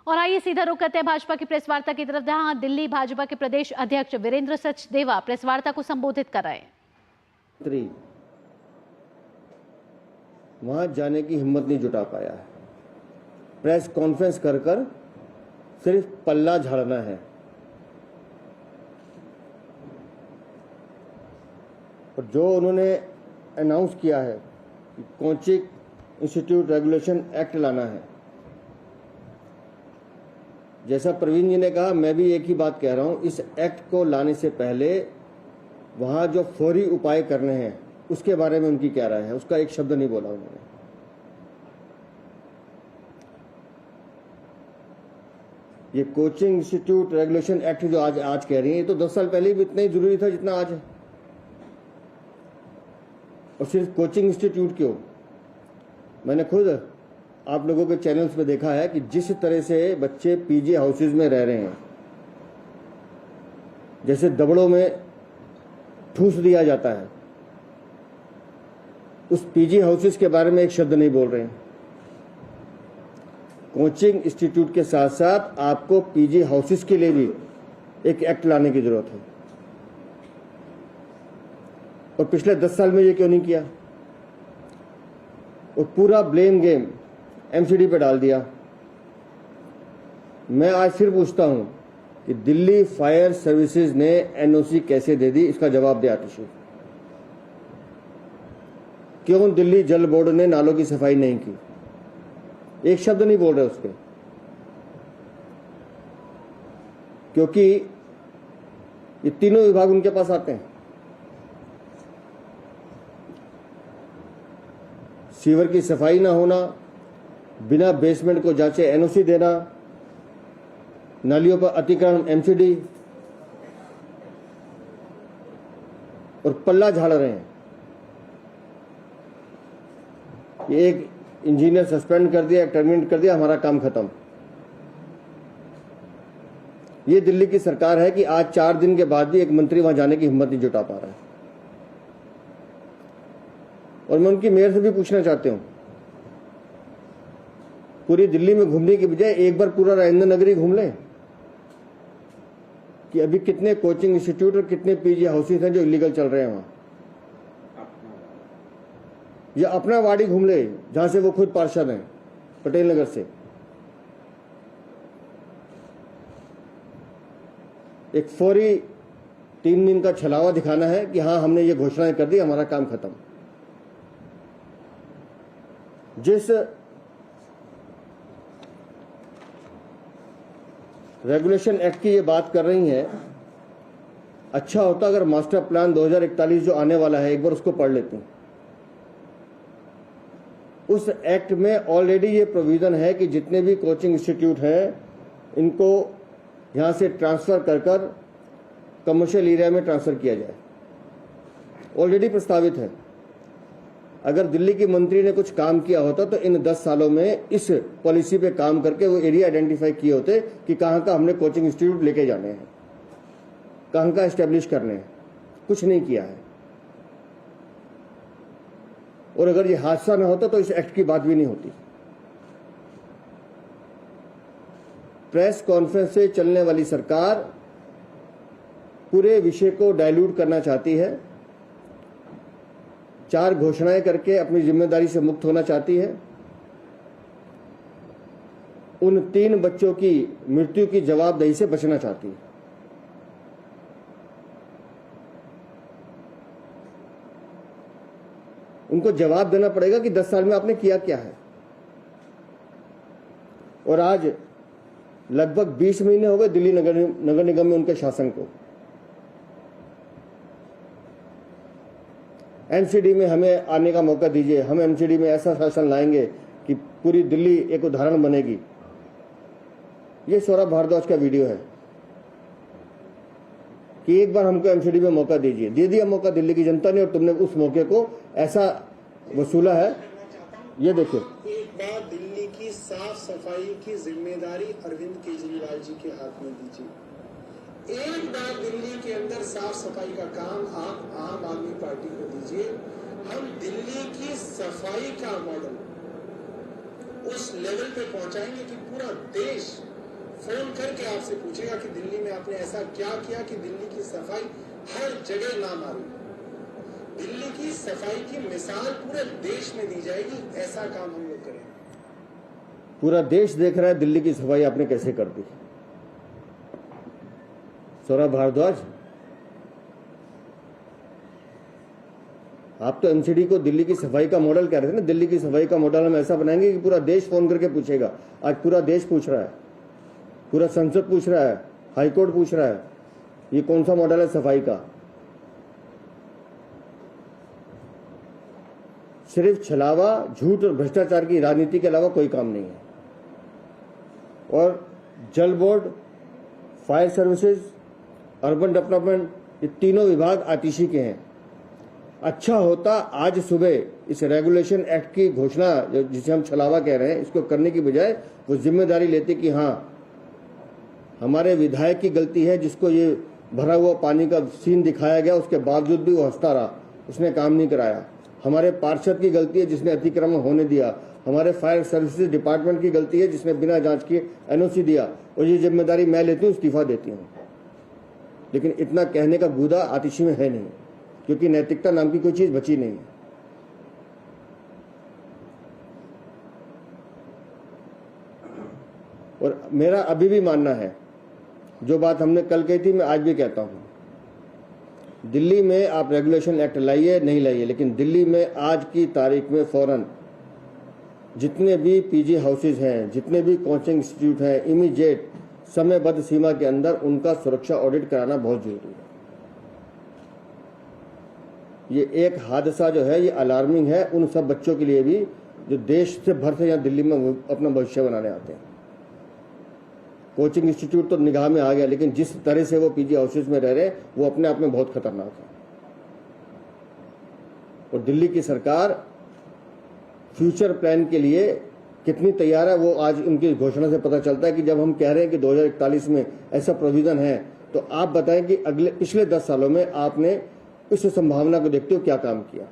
और आइए सीधा रुख करते हैं भाजपा की प्रेस वार्ता की तरफ, जहां दिल्ली भाजपा के प्रदेश अध्यक्ष वीरेंद्र सचदेवा प्रेस वार्ता को संबोधित कर रहे हैं। वहां जाने की हिम्मत नहीं जुटा पाया है। प्रेस कॉन्फ्रेंस कर कर सिर्फ पल्ला झाड़ना है। और जो उन्होंने अनाउंस किया है कि कोचिंग इंस्टीट्यूट रेगुलेशन एक्ट लाना है, जैसा प्रवीण जी ने कहा, मैं भी एक ही बात कह रहा हूं, इस एक्ट को लाने से पहले वहां जो फौरी उपाय करने हैं उसके बारे में उनकी क्या राय है, उसका एक शब्द नहीं बोला उन्होंने। ये कोचिंग इंस्टीट्यूट रेगुलेशन एक्ट जो आज कह रही है, ये तो 10 साल पहले भी इतना ही जरूरी था जितना आज है। और सिर्फ कोचिंग इंस्टीट्यूट क्यों, मैंने खुद आप लोगों के चैनल्स पे देखा है कि जिस तरह से बच्चे पीजी हाउसेज में रह रहे हैं, जैसे दबड़ों में ठूस दिया जाता है, उस पीजी हाउसेज के बारे में एक शब्द नहीं बोल रहे हैं। कोचिंग इंस्टीट्यूट के साथ साथ आपको पीजी हाउसेज के लिए भी एक एक्ट लाने की जरूरत है। और पिछले 10 साल में ये क्यों नहीं किया? और पूरा ब्लेम गेम एमसीडी पे डाल दिया। मैं आज फिर पूछता हूं कि दिल्ली फायर सर्विसेज ने एनओसी कैसे दे दी, इसका जवाब दे आतिशी। क्यों दिल्ली जल बोर्ड ने नालों की सफाई नहीं की? एक शब्द नहीं बोल रहे उस पर, क्योंकि ये तीनों विभाग उनके पास आते हैं। सीवर की सफाई ना होना, बिना बेसमेंट को जांचे एनओसी देना, नालियों पर अतिक्रमण एमसीडी, और पल्ला झाड़ रहे हैं। ये एक इंजीनियर सस्पेंड कर दिया, टर्मिनेट कर दिया, हमारा काम खत्म। ये दिल्ली की सरकार है कि आज 4 दिन के बाद भी एक मंत्री वहां जाने की हिम्मत नहीं जुटा पा रहा है। और मैं उनकी मेयर से भी पूछना चाहती हूं, पूरी दिल्ली में घूमने की बजाय एक बार पूरा राजेंद्र नगरी घूम लें कि अभी कितने कोचिंग इंस्टीट्यूट और कितने पीजी हाउसेस हैं जो इलीगल चल रहे हैं वहां। या अपना वाड़ी घूम ले जहां से वो खुद पार्षद हैं, पटेल नगर से। एक फौरी 3 दिन का छलावा दिखाना है कि हाँ हमने ये घोषणाएं कर दी, हमारा काम खत्म। जिस रेगुलेशन एक्ट की ये बात कर रही हैं, अच्छा होता अगर मास्टर प्लान 2041 जो आने वाला है एक बार उसको पढ़ लेते हैं। उस एक्ट में ऑलरेडी ये प्रोविजन है कि जितने भी कोचिंग इंस्टीट्यूट हैं इनको यहां से ट्रांसफर कर कर कमर्शियल एरिया में ट्रांसफर किया जाए। ऑलरेडी प्रस्तावित है। अगर दिल्ली की मंत्री ने कुछ काम किया होता तो इन 10 सालों में इस पॉलिसी पे काम करके वो एरिया आइडेंटिफाई किए होते कि कहां का हमने कोचिंग इंस्टीट्यूट लेके जाने हैं, कहां का एस्टेब्लिश करने हैं। कुछ नहीं किया है। और अगर ये हादसा ना होता तो इस एक्ट की बात भी नहीं होती। प्रेस कॉन्फ्रेंस से चलने वाली सरकार पूरे विषय को डाइल्यूट करना चाहती है, 4 घोषणाएं करके अपनी जिम्मेदारी से मुक्त होना चाहती है। उन 3 बच्चों की मृत्यु की जवाबदेही से बचना चाहती है। उनको जवाब देना पड़ेगा कि 10 साल में आपने किया क्या है। और आज लगभग 20 महीने हो गए दिल्ली नगर निगम में उनके शासन को। एमसीडी में हमें आने का मौका दीजिए, हम एमसीडी में ऐसा शासन लाएंगे कि पूरी दिल्ली एक उदाहरण बनेगी। ये सौरभ भारद्वाज का वीडियो है कि एक बार हमको एमसीडी में मौका दीजिए। दे दिया मौका दिल्ली की जनता ने, और तुमने उस मौके को ऐसा वसूला है। ये देखिए, एक बार दिल्ली की साफ सफाई की जिम्मेदारी अरविंद केजरीवाल जी के हाथ में दीजिए। एक बार दिल्ली के अंदर साफ सफाई का काम आप आम आदमी पार्टी को दीजिए। हम दिल्ली की सफाई का मॉडल उस लेवल पे पहुंचाएंगे कि पूरा पूरा देश फोन करके आपसे पूछेगा कि दिल्ली में आपने ऐसा क्या किया कि दिल्ली की सफाई हर जगह नाम आ रही। दिल्ली की सफाई की मिसाल पूरे देश में दी जाएगी। ऐसा काम हम लोग करें। पूरा देश देख रहा है दिल्ली की सफाई आपने कैसे कर दी। सौरभ भारद्वाज, आप तो एमसीडी को दिल्ली की सफाई का मॉडल कह रहे थे ना। दिल्ली की सफाई का मॉडल हम ऐसा बनाएंगे कि पूरा देश फोन करके पूछेगा। आज पूरा देश पूछ रहा है, पूरा संसद पूछ रहा है, हाईकोर्ट पूछ रहा है, ये कौन सा मॉडल है सफाई का। सिर्फ छलावा, झूठ और भ्रष्टाचार की राजनीति के अलावा कोई काम नहीं है। और जल board, fire services, urban development, ये तीनों विभाग आतिशी के हैं। अच्छा होता आज सुबह इस रेगुलेशन एक्ट की घोषणा, जिसे हम छलावा कह रहे हैं, इसको करने की बजाय वो जिम्मेदारी लेते कि हाँ हमारे विधायक की गलती है, जिसको ये भरा हुआ पानी का सीन दिखाया गया, उसके बावजूद भी वो हंसता रहा, उसने काम नहीं कराया। हमारे पार्षद की गलती है जिसने अतिक्रमण होने दिया। हमारे फायर सर्विसेज डिपार्टमेंट की गलती है जिसने बिना जांच किए एनओसी दिया। और ये जिम्मेदारी मैं लेती हूँ, इस्तीफा देती हूँ। लेकिन इतना कहने का गुदा आतिशी में है नहीं, क्योंकि नैतिकता नाम की कोई चीज बची नहीं है। और मेरा अभी भी मानना है, जो बात हमने कल कही थी मैं आज भी कहता हूं, दिल्ली में आप रेगुलेशन एक्ट लाइए नहीं लाइए, लेकिन दिल्ली में आज की तारीख में फौरन जितने भी पीजी हाउसेज हैं, जितने भी कोचिंग इंस्टीट्यूट हैं, इमीडिएट समयबद्ध सीमा के अंदर उनका सुरक्षा ऑडिट कराना बहुत जरूरी है। ये एक हादसा जो है ये अलार्मिंग है उन सब बच्चों के लिए भी जो देश से भर से यहाँ दिल्ली में अपना भविष्य बनाने आते हैं। कोचिंग इंस्टीट्यूट तो निगाह में आ गया, लेकिन जिस तरह से वो पीजी हाउसेज में रह रहे हैं वो अपने आप में बहुत खतरनाक है। और दिल्ली की सरकार फ्यूचर प्लान के लिए कितनी तैयार है वो आज उनकी घोषणा से पता चलता है कि जब हम कह रहे हैं कि 2041 में ऐसा प्रोविजन है, तो आप बताएं कि पिछले 10 सालों में आपने इस संभावना को देखते हुए क्या काम किया।